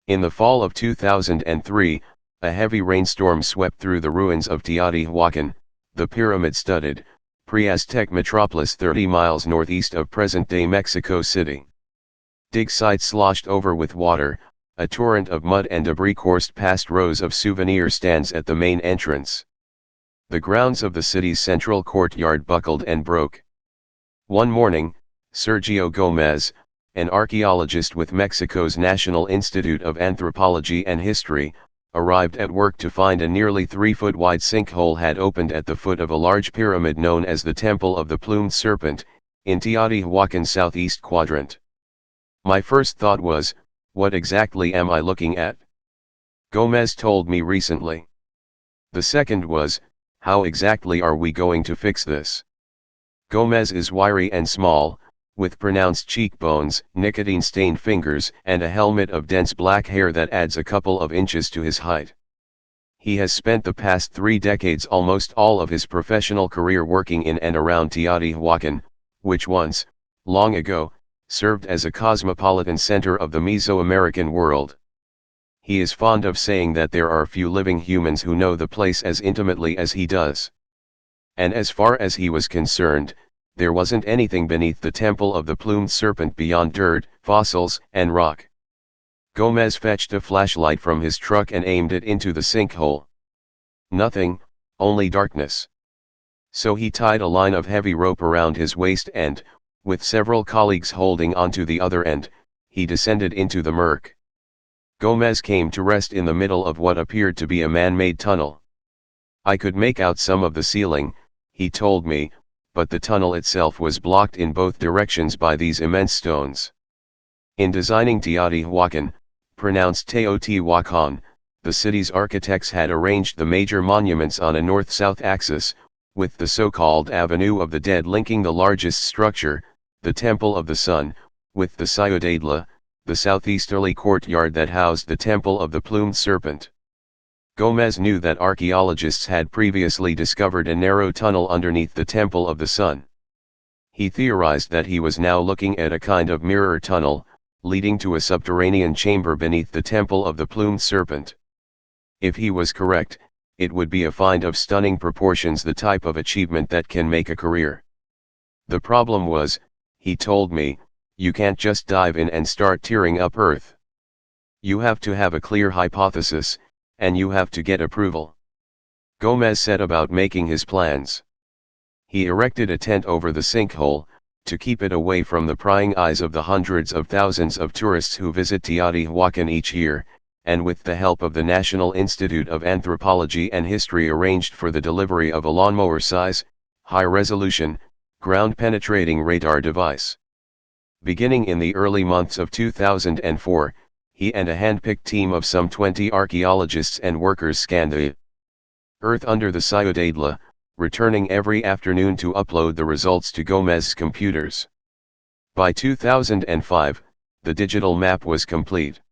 In the fall of 2003, a heavy rainstorm swept through the ruins of Teotihuacán, the pyramid-studded, pre-Aztec metropolis 30 miles northeast of present-day Mexico City. Dig sites sloshed over with water, a torrent of mud and debris coursed past rows of souvenir stands at the main entrance. The grounds of the city's central courtyard buckled and broke. One morning, Sergio Gomez, an archaeologist with Mexico's National Institute of Anthropology and History, arrived at work to find a nearly 3-foot-wide sinkhole had opened at the foot of a large pyramid known as the Temple of the Plumed Serpent, in Teotihuacán's southeast quadrant. My first thought was, what exactly am I looking at? Gomez told me recently. The second was, how exactly are we going to fix this? Gomez is wiry and small, with pronounced cheekbones, nicotine-stained fingers, and a helmet of dense black hair that adds a couple of inches to his height. He has spent the past 3 decades, almost all of his professional career, working in and around Teotihuacán, which once, long ago, served as a cosmopolitan center of the Mesoamerican world. He is fond of saying that there are few living humans who know the place as intimately as he does. And as far as he was concerned, there wasn't anything beneath the Temple of the Plumed Serpent beyond dirt, fossils, and rock. Gomez fetched a flashlight from his truck and aimed it into the sinkhole. Nothing, only darkness. So he tied a line of heavy rope around his waist and, with several colleagues holding onto the other end, he descended into the murk. Gomez came to rest in the middle of what appeared to be a man-made tunnel. I could make out some of the ceiling, he told me, but the tunnel itself was blocked in both directions by these immense stones. In designing Teotihuacán, pronounced Teotihuacán, the city's architects had arranged the major monuments on a north-south axis, with the so-called Avenue of the Dead linking the largest structure, the Temple of the Sun, with the Ciudadela, the southeasterly courtyard that housed the Temple of the Plumed Serpent. Gomez knew that archaeologists had previously discovered a narrow tunnel underneath the Temple of the Sun. He theorized that he was now looking at a kind of mirror tunnel, leading to a subterranean chamber beneath the Temple of the Plumed Serpent. If he was correct, it would be a find of stunning proportions, the type of achievement that can make a career. The problem was, he told me, you can't just dive in and start tearing up Earth. You have to have a clear hypothesis, and you have to get approval. Gomez set about making his plans. He erected a tent over the sinkhole, to keep it away from the prying eyes of the hundreds of thousands of tourists who visit Teotihuacán each year, and with the help of the National Institute of Anthropology and History arranged for the delivery of a lawnmower-size, high-resolution, ground-penetrating radar device. Beginning in the early months of 2004, he and a hand-picked team of some 20 archaeologists and workers scanned the Earth under the Ciudadela, returning every afternoon to upload the results to Gomez's computers. By 2005, the digital map was complete.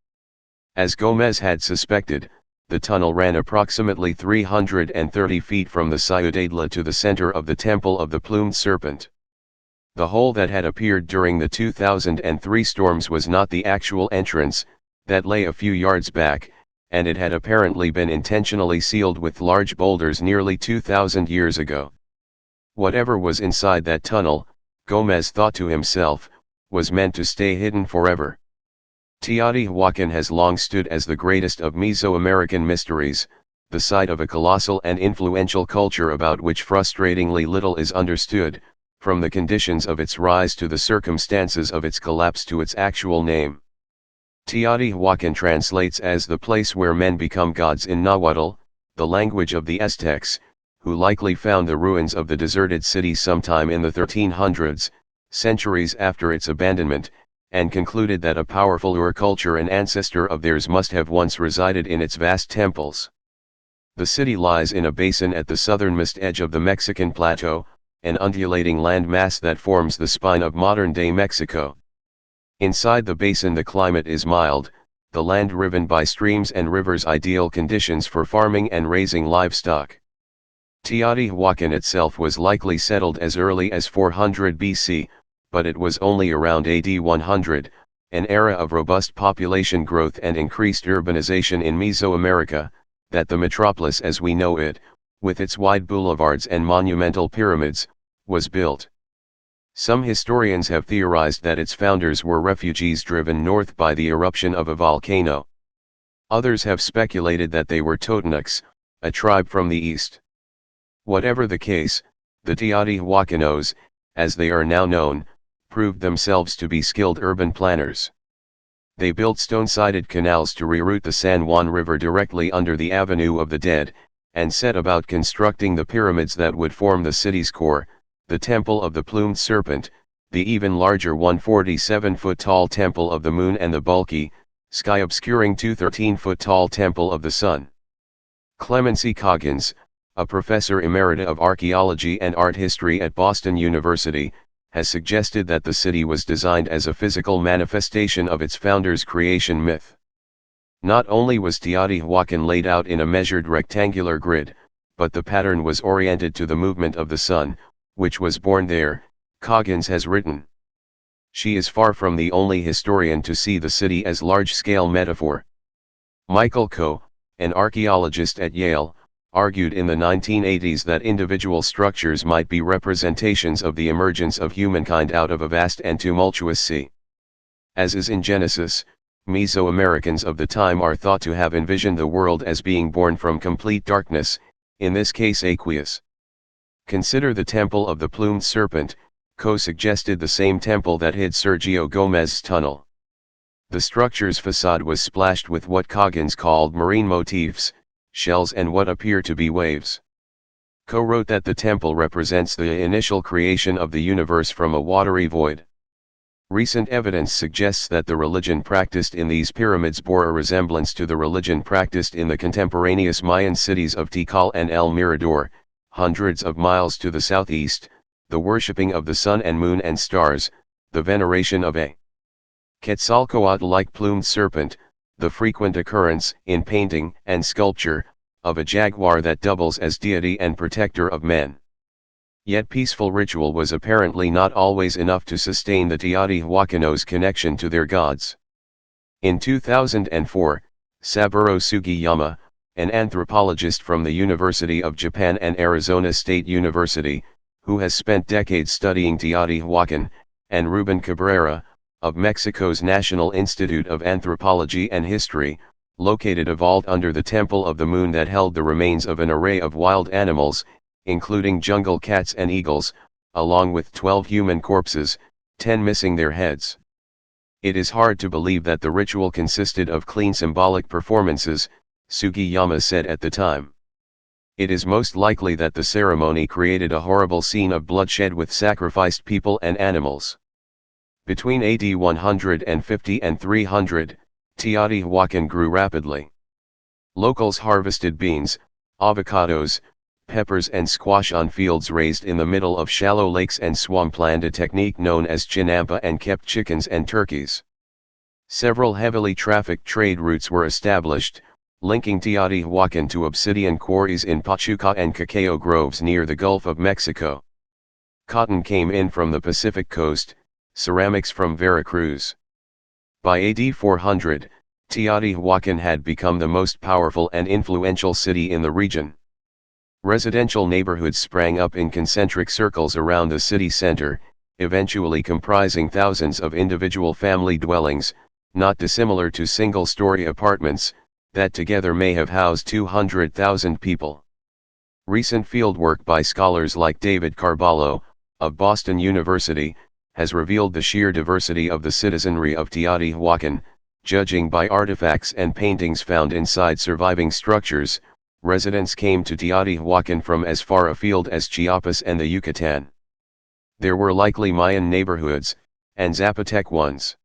As Gomez had suspected, the tunnel ran approximately 330 feet from the Ciudadela to the center of the Temple of the Plumed Serpent. The hole that had appeared during the 2003 storms was not the actual entrance, that lay a few yards back, and it had apparently been intentionally sealed with large boulders nearly 2,000 years ago. Whatever was inside that tunnel, Gomez thought to himself, was meant to stay hidden forever. Teotihuacán has long stood as the greatest of Mesoamerican mysteries, the site of a colossal and influential culture about which frustratingly little is understood, from the conditions of its rise to the circumstances of its collapse to its actual name. Teotihuacán translates as the place where men become gods in Nahuatl, the language of the Aztecs, who likely found the ruins of the deserted city sometime in the 1300s, centuries after its abandonment, and concluded that a powerful Ur culture and ancestor of theirs must have once resided in its vast temples. The city lies in a basin at the southernmost edge of the Mexican plateau, an undulating land mass that forms the spine of modern-day Mexico. Inside the basin the climate is mild, the land riven by streams and rivers, ideal conditions for farming and raising livestock. Teotihuacán itself was likely settled as early as 400 BC, but it was only around AD 100, an era of robust population growth and increased urbanization in Mesoamerica, that the metropolis as we know it, with its wide boulevards and monumental pyramids, was built. Some historians have theorized that its founders were refugees driven north by the eruption of a volcano. Others have speculated that they were Totonacs, a tribe from the east. Whatever the case, the Teotihuacanos, as they are now known, proved themselves to be skilled urban planners. They built stone-sided canals to reroute the San Juan River directly under the Avenue of the Dead, and set about constructing the pyramids that would form the city's core, the Temple of the Plumed Serpent, the even larger 147-foot-tall Temple of the Moon, and the bulky, sky-obscuring 213-foot-tall Temple of the Sun. Clemency Coggins, a professor emerita of archaeology and art history at Boston University, has suggested that the city was designed as a physical manifestation of its founder's creation myth. Not only was Teotihuacan laid out in a measured rectangular grid, but the pattern was oriented to the movement of the sun, which was born there, Coggins has written. She is far from the only historian to see the city as large-scale metaphor. Michael Coe, an archaeologist at Yale, argued in the 1980s that individual structures might be representations of the emergence of humankind out of a vast and tumultuous sea. As is in Genesis, Mesoamericans of the time are thought to have envisioned the world as being born from complete darkness, in this case aqueous. Consider the Temple of the Plumed Serpent. Coe suggested the same temple that hid Sergio Gomez's tunnel. The structure's facade was splashed with what Coggins called marine motifs, shells and what appear to be waves. Coe wrote that the temple represents the initial creation of the universe from a watery void. Recent evidence suggests that the religion practiced in these pyramids bore a resemblance to the religion practiced in the contemporaneous Mayan cities of Tikal and El Mirador, hundreds of miles to the southeast, the worshipping of the sun and moon and stars, the veneration of a Quetzalcoatl-like plumed serpent, the frequent occurrence, in painting and sculpture, of a jaguar that doubles as deity and protector of men. Yet peaceful ritual was apparently not always enough to sustain the Teotihuacanos' connection to their gods. In 2004, Saburo Sugiyama, an anthropologist from the University of Japan and Arizona State University, who has spent decades studying Teotihuacan, and Ruben Cabrera, of Mexico's National Institute of Anthropology and History, located a vault under the Temple of the Moon that held the remains of an array of wild animals, including jungle cats and eagles, along with 12 human corpses, 10 missing their heads. It is hard to believe that the ritual consisted of clean symbolic performances, Sugiyama said at the time. It is most likely that the ceremony created a horrible scene of bloodshed with sacrificed people and animals. Between AD 150 and 300, Teotihuacan grew rapidly. Locals harvested beans, avocados, peppers and squash on fields raised in the middle of shallow lakes and swampland, a technique known as chinampa, and kept chickens and turkeys. Several heavily trafficked trade routes were established, linking Teotihuacan to obsidian quarries in Pachuca and cacao groves near the Gulf of Mexico. Cotton came in from the Pacific coast, ceramics from Veracruz. By AD 400, Teotihuacan had become the most powerful and influential city in the region. Residential neighborhoods sprang up in concentric circles around the city center, eventually comprising thousands of individual family dwellings, not dissimilar to single-story apartments, that together may have housed 200,000 people. Recent fieldwork by scholars like David Carballo, of Boston University, has revealed the sheer diversity of the citizenry of Teotihuacan, judging by artifacts and paintings found inside surviving structures. Residents came to Teotihuacan from as far afield as Chiapas and the Yucatan. There were likely Mayan neighborhoods, and Zapotec ones.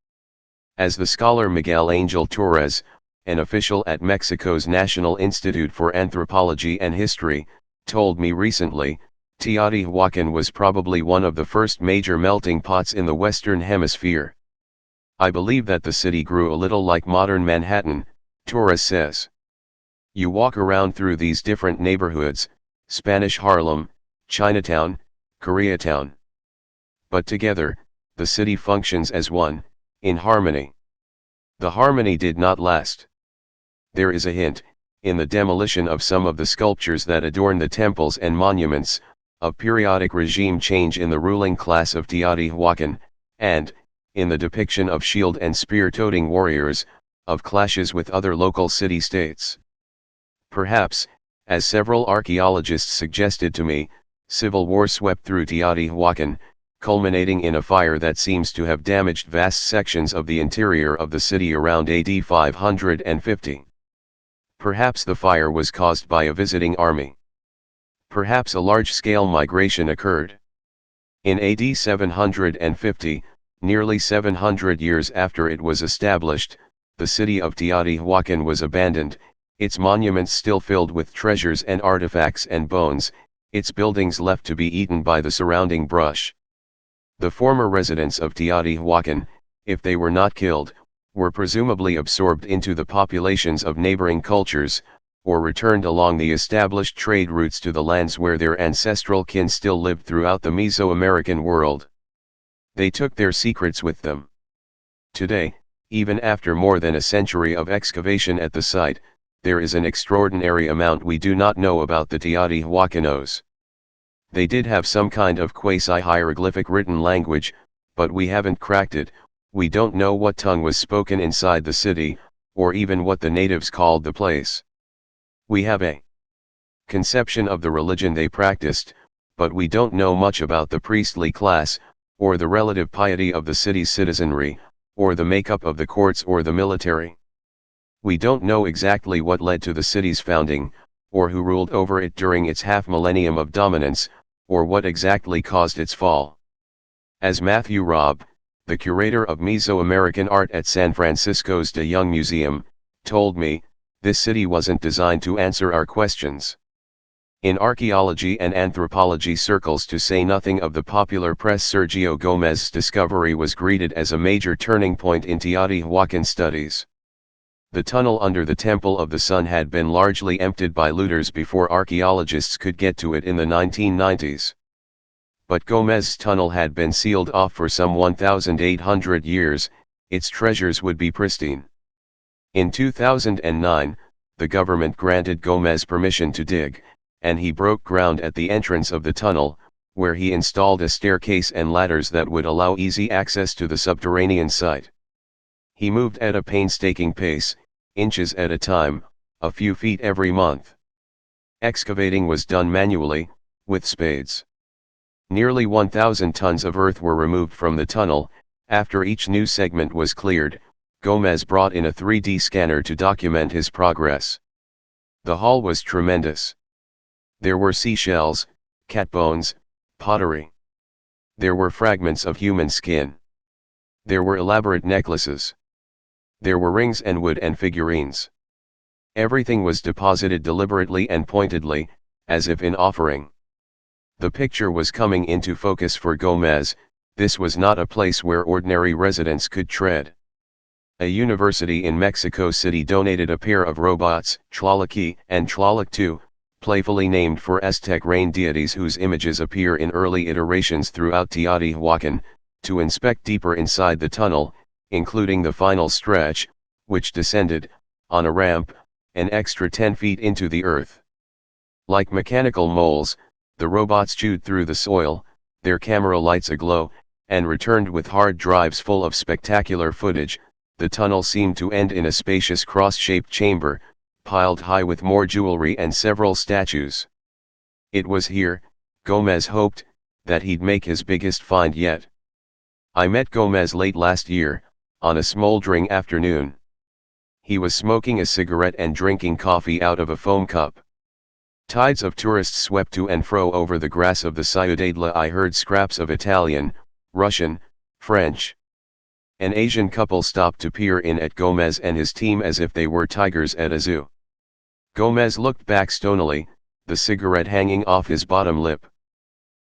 As the scholar Miguel Angel Torres, an official at Mexico's National Institute for Anthropology and History, told me recently, Teotihuacan was probably one of the first major melting pots in the Western Hemisphere. I believe that the city grew a little like modern Manhattan, Torres says. You walk around through these different neighborhoods, Spanish Harlem, Chinatown, Koreatown. But together, the city functions as one, in harmony. The harmony did not last. There is a hint, in the demolition of some of the sculptures that adorn the temples and monuments, of periodic regime change in the ruling class of Teotihuacán, and, in the depiction of shield and spear-toting warriors, of clashes with other local city-states. Perhaps, as several archaeologists suggested to me, civil war swept through Teotihuacán, culminating in a fire that seems to have damaged vast sections of the interior of the city around AD 550. Perhaps the fire was caused by a visiting army. Perhaps a large-scale migration occurred. In AD 750, nearly 700 years after it was established, the city of Teotihuacán was abandoned, its monuments still filled with treasures and artifacts and bones, its buildings left to be eaten by the surrounding brush. The former residents of Teotihuacán, if they were not killed, were presumably absorbed into the populations of neighboring cultures, or returned along the established trade routes to the lands where their ancestral kin still lived throughout the Mesoamerican world. They took their secrets with them. Today, even after more than a century of excavation at the site, there is an extraordinary amount we do not know about the Teotihuacanos. They did have some kind of quasi-hieroglyphic written language, but we haven't cracked it. We don't know what tongue was spoken inside the city, or even what the natives called the place. We have a conception of the religion they practiced, but we don't know much about the priestly class, or the relative piety of the city's citizenry, or the makeup of the courts or the military. We don't know exactly what led to the city's founding, or who ruled over it during its half-millennium of dominance, or what exactly caused its fall. As Matthew Robb, the curator of Mesoamerican art at San Francisco's De Young Museum, told me, this city wasn't designed to answer our questions. In archaeology and anthropology circles, to say nothing of the popular press, Sergio Gómez's discovery was greeted as a major turning point in Teotihuacan studies. The tunnel under the Temple of the Sun had been largely emptied by looters before archaeologists could get to it in the 1990s. But Gómez's tunnel had been sealed off for some 1,800 years, its treasures would be pristine. In 2009, the government granted Gómez permission to dig, and he broke ground at the entrance of the tunnel, where he installed a staircase and ladders that would allow easy access to the subterranean site. He moved at a painstaking pace, inches at a time, a few feet every month. Excavating was done manually, with spades. Nearly 1,000 tons of earth were removed from the tunnel. After each new segment was cleared, Gómez brought in a 3D scanner to document his progress. The haul was tremendous. There were seashells, cat bones, pottery. There were fragments of human skin. There were elaborate necklaces. There were rings and wood and figurines. Everything was deposited deliberately and pointedly, as if in offering. The picture was coming into focus for Gómez. This was not a place where ordinary residents could tread. A university in Mexico City donated a pair of robots, Tlaloc and Tlaloc II, playfully named for Aztec rain deities whose images appear in early iterations throughout Teotihuacan, to inspect deeper inside the tunnel, including the final stretch, which descended, on a ramp, an extra 10 feet into the earth. Like mechanical moles, the robots chewed through the soil, their camera lights aglow, and returned with hard drives full of spectacular footage. The tunnel seemed to end in a spacious cross-shaped chamber, piled high with more jewelry and several statues. It was here, Gómez hoped, that he'd make his biggest find yet. I met Gómez late last year, on a smoldering afternoon. He was smoking a cigarette and drinking coffee out of a foam cup. Tides of tourists swept to and fro over the grass of the Ciudadela. I heard scraps of Italian, Russian, French. An Asian couple stopped to peer in at Gómez and his team as if they were tigers at a zoo. Gómez looked back stonily, the cigarette hanging off his bottom lip.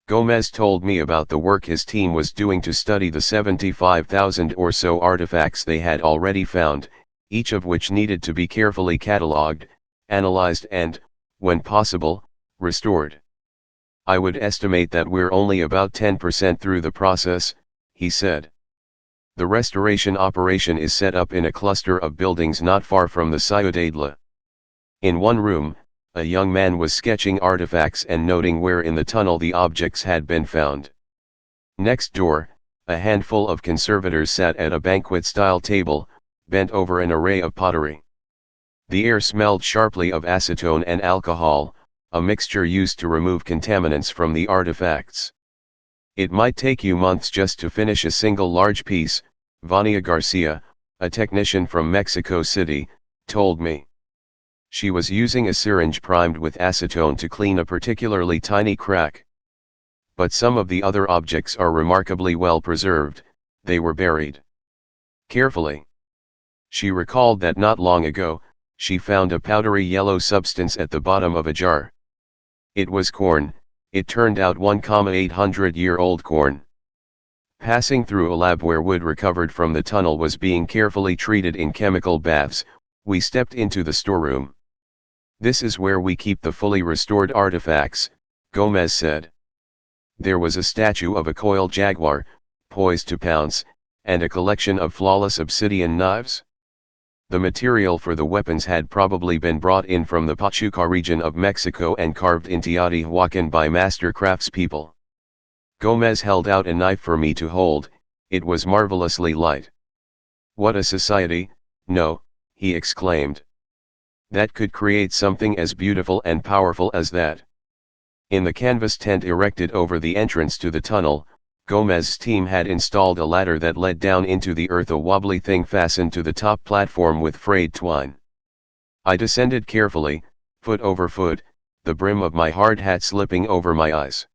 Gómez told me about the work his team was doing to study the 75,000 or so artifacts they had already found, each of which needed to be carefully catalogued, analyzed and, when possible, restored. I would estimate that we're only about 10% through the process, he said. The restoration operation is set up in a cluster of buildings not far from the Ciudadela. In one room, a young man was sketching artifacts and noting where in the tunnel the objects had been found. Next door, a handful of conservators sat at a banquet-style table, bent over an array of pottery. The air smelled sharply of acetone and alcohol, a mixture used to remove contaminants from the artifacts. It might take you months just to finish a single large piece, Vania Garcia, a technician from Mexico City, told me. She was using a syringe primed with acetone to clean a particularly tiny crack. But some of the other objects are remarkably well preserved, they were buried carefully. She recalled that not long ago, she found a powdery yellow substance at the bottom of a jar. It was corn, it turned out 1,800-year-old corn. Passing through a lab where wood recovered from the tunnel was being carefully treated in chemical baths, we stepped into the storeroom. This is where we keep the fully restored artifacts, Gomez said. There was a statue of a coiled jaguar, poised to pounce, and a collection of flawless obsidian knives. The material for the weapons had probably been brought in from the Pachuca region of Mexico and carved in Teotihuacán by master craftspeople. Gomez held out a knife for me to hold, it was marvelously light. What a society, no, he exclaimed. That could create something as beautiful and powerful as that. In the canvas tent erected over the entrance to the tunnel, Gomez's team had installed a ladder that led down into the earth, a wobbly thing fastened to the top platform with frayed twine. I descended carefully, foot over foot, the brim of my hard hat slipping over my eyes.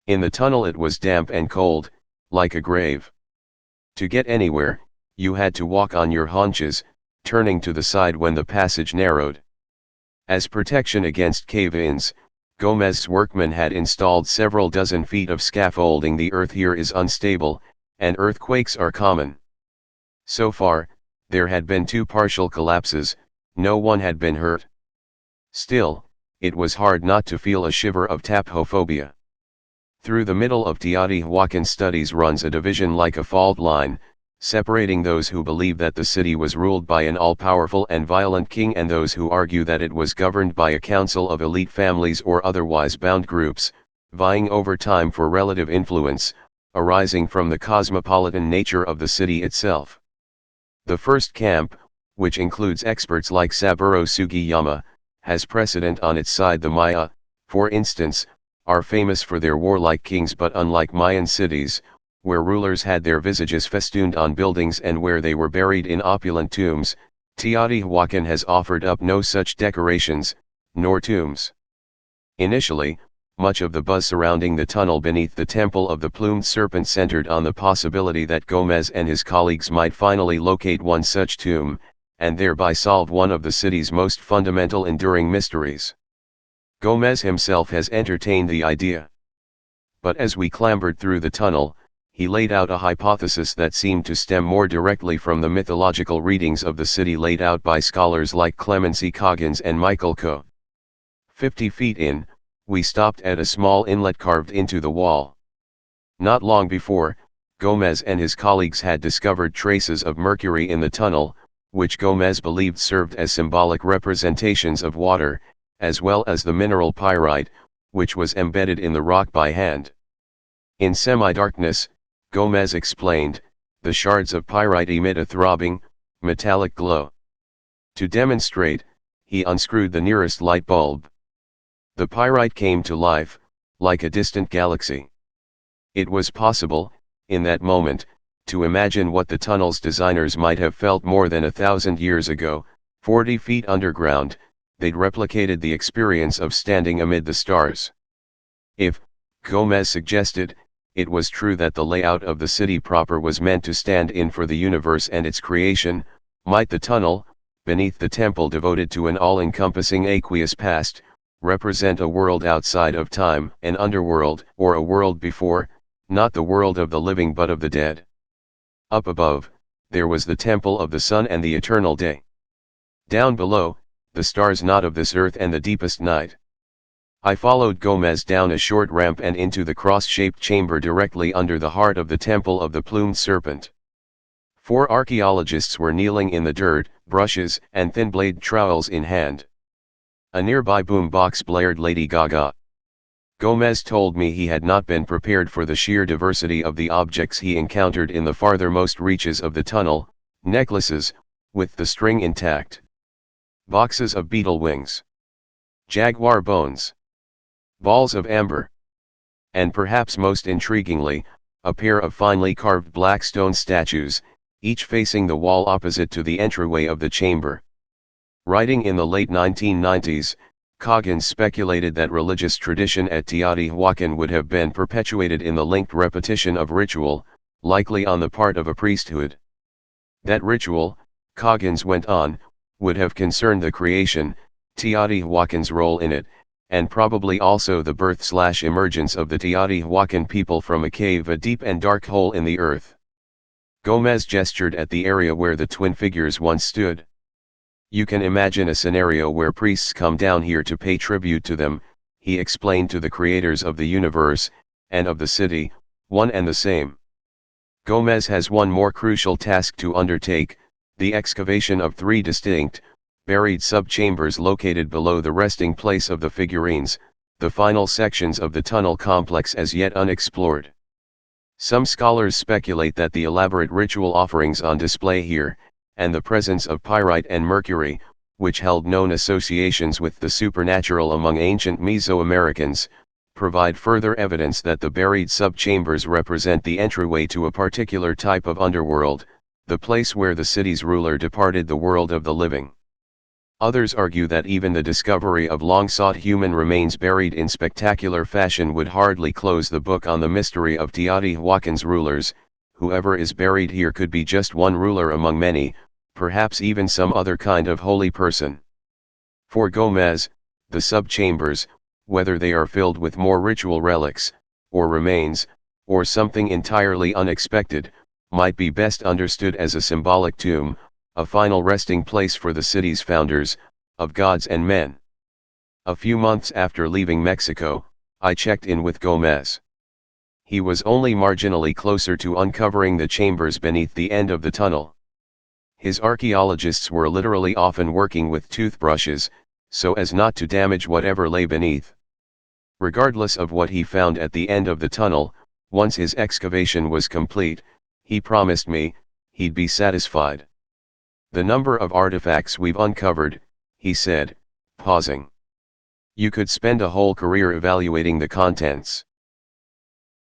In the tunnel it was damp and cold, like a grave. To get anywhere, you had to walk on your haunches, turning to the side when the passage narrowed. As protection against cave-ins, Gomez's workmen had installed several dozen feet of scaffolding. The earth here is unstable, and earthquakes are common. So far, there had been 2 partial collapses, no one had been hurt. Still, it was hard not to feel a shiver of taphophobia. Through the middle of Teotihuacán studies runs a division like a fault line, separating those who believe that the city was ruled by an all-powerful and violent king and those who argue that it was governed by a council of elite families or otherwise bound groups, vying over time for relative influence, arising from the cosmopolitan nature of the city itself. The first camp, which includes experts like Saburo Sugiyama, has precedent on its side. The Maya, for instance, are famous for their warlike kings, but unlike Mayan cities, where rulers had their visages festooned on buildings and where they were buried in opulent tombs, Teotihuacán has offered up no such decorations, nor tombs. Initially, much of the buzz surrounding the tunnel beneath the Temple of the Plumed Serpent centered on the possibility that Gomez and his colleagues might finally locate one such tomb, and thereby solve one of the city's most fundamental enduring mysteries. Gomez himself has entertained the idea. But as we clambered through the tunnel, he laid out a hypothesis that seemed to stem more directly from the mythological readings of the city laid out by scholars like Clemency Coggins and Michael Coe. 50 feet in, we stopped at a small inlet carved into the wall. Not long before, Gomez and his colleagues had discovered traces of mercury in the tunnel, which Gomez believed served as symbolic representations of water, as well as the mineral pyrite, which was embedded in the rock by hand. In semi-darkness, Gomez explained, the shards of pyrite emit a throbbing, metallic glow. To demonstrate, he unscrewed the nearest light bulb. The pyrite came to life, like a distant galaxy. It was possible, in that moment, to imagine what the tunnel's designers might have felt more than 1,000 years ago. 40 feet underground, they'd replicated the experience of standing amid the stars. If, Gomez suggested, it was true that the layout of the city proper was meant to stand in for the universe and its creation, might the tunnel, beneath the temple devoted to an all-encompassing aqueous past, represent a world outside of time, an underworld, or a world before, not the world of the living but of the dead. Up above, there was the temple of the sun and the eternal day. Down below, the stars not of this earth and the deepest night. I followed Gomez down a short ramp and into the cross-shaped chamber directly under the heart of the Temple of the Plumed Serpent. 4 archaeologists were kneeling in the dirt, brushes and thin-blade trowels in hand. A nearby boom box blared Lady Gaga. Gomez told me he had not been prepared for the sheer diversity of the objects he encountered in the farthermost reaches of the tunnel: necklaces, with the string intact, boxes of beetle wings, jaguar bones, balls of amber, and perhaps most intriguingly, a pair of finely carved black stone statues, each facing the wall opposite to the entryway of the chamber. Writing in the late 1990s, Coggins speculated that religious tradition at Teotihuacán would have been perpetuated in the linked repetition of ritual, likely on the part of a priesthood. That ritual, Coggins went on, would have concerned the creation, Teotihuacán's role in it, and probably also the birth/emergence of the Teotihuacán people from a cave, a deep and dark hole in the earth. Gomez gestured at the area where the twin figures once stood. "You can imagine a scenario where priests come down here to pay tribute to them," he explained, "to the creators of the universe, and of the city, one and the same." Gomez has one more crucial task to undertake: the excavation of 3 distinct, buried sub-chambers located below the resting place of the figurines, the final sections of the tunnel complex as yet unexplored. Some scholars speculate that the elaborate ritual offerings on display here, and the presence of pyrite and mercury, which held known associations with the supernatural among ancient Mesoamericans, provide further evidence that the buried sub-chambers represent the entryway to a particular type of underworld, the place where the city's ruler departed the world of the living. Others argue that even the discovery of long-sought human remains buried in spectacular fashion would hardly close the book on the mystery of Teotihuacán's rulers. Whoever is buried here could be just one ruler among many, perhaps even some other kind of holy person. For Gomez, the sub-chambers, whether they are filled with more ritual relics, or remains, or something entirely unexpected, might be best understood as a symbolic tomb, a final resting place for the city's founders, of gods and men. A few months after leaving Mexico, I checked in with Gomez. He was only marginally closer to uncovering the chambers beneath the end of the tunnel. His archaeologists were literally often working with toothbrushes, so as not to damage whatever lay beneath. Regardless of what he found at the end of the tunnel, once his excavation was complete, he promised me, he'd be satisfied. "The number of artifacts we've uncovered," he said, pausing. "You could spend a whole career evaluating the contents.